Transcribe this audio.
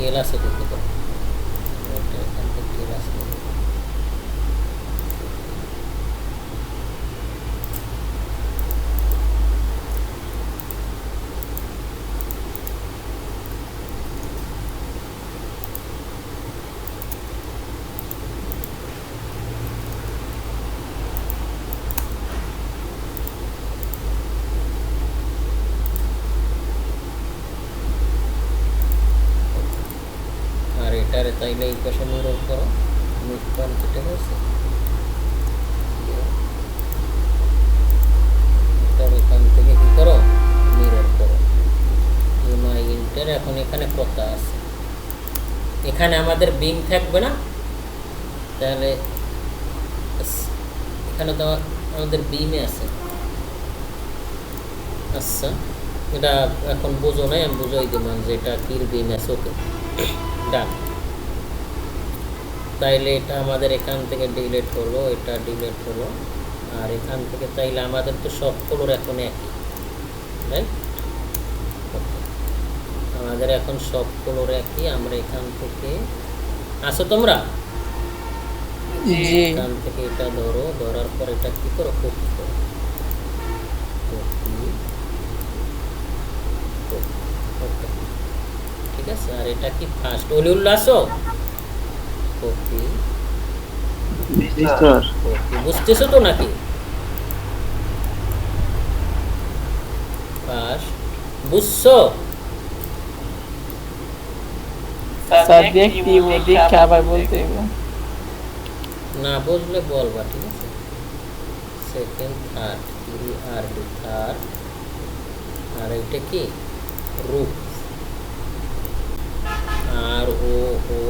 এল আছে করতে পারো, এখান থেকে এল আছে। আর এটারে তাইলে এই পাশে মিরর করো, মিড পয়েন্ট ঠিক আছে, এটার এখান থেকে কি করো, মিরর করো। ইউনাই ইন্টার এখন এখানে কথা আছে, এখানে আমাদের বিম থাকবে না, তাহলে এখানে তো আমাদের বিমে আছে। আচ্ছা এটা এখন বুঝো নাই, আমি বুঝাই দিলাম যে এটা কির বিম আছে। ওকে ডান। তাইলে এটা আমাদের এখান থেকে ডিলিট হলো, এটা ডিলিট হলো। আর এখান থেকে তাইলে আমাদের তো সব কালার এখন একই, রাইট? আমাদের এখন সব কালার একই। আমরা এখান থেকে আসো তোমরা, এখান থেকে এটা ধরো, ধরার পর এটা কি করো, কপি করো, ওকে ঠিক আছে। আর এটা কি ফার্স্ট অলিউল আসো, কপি, বুঝতেছো তো নাকি? ফার্স্ট বুঝছো? স্যার দেখি ও দেখে আবার বলতে হবে। না বুঝলে বলবা, ঠিক আছে। সেকেন্ড থার্ড, আর ডি থার্ড, আর এটা কি রুট, আর ও ও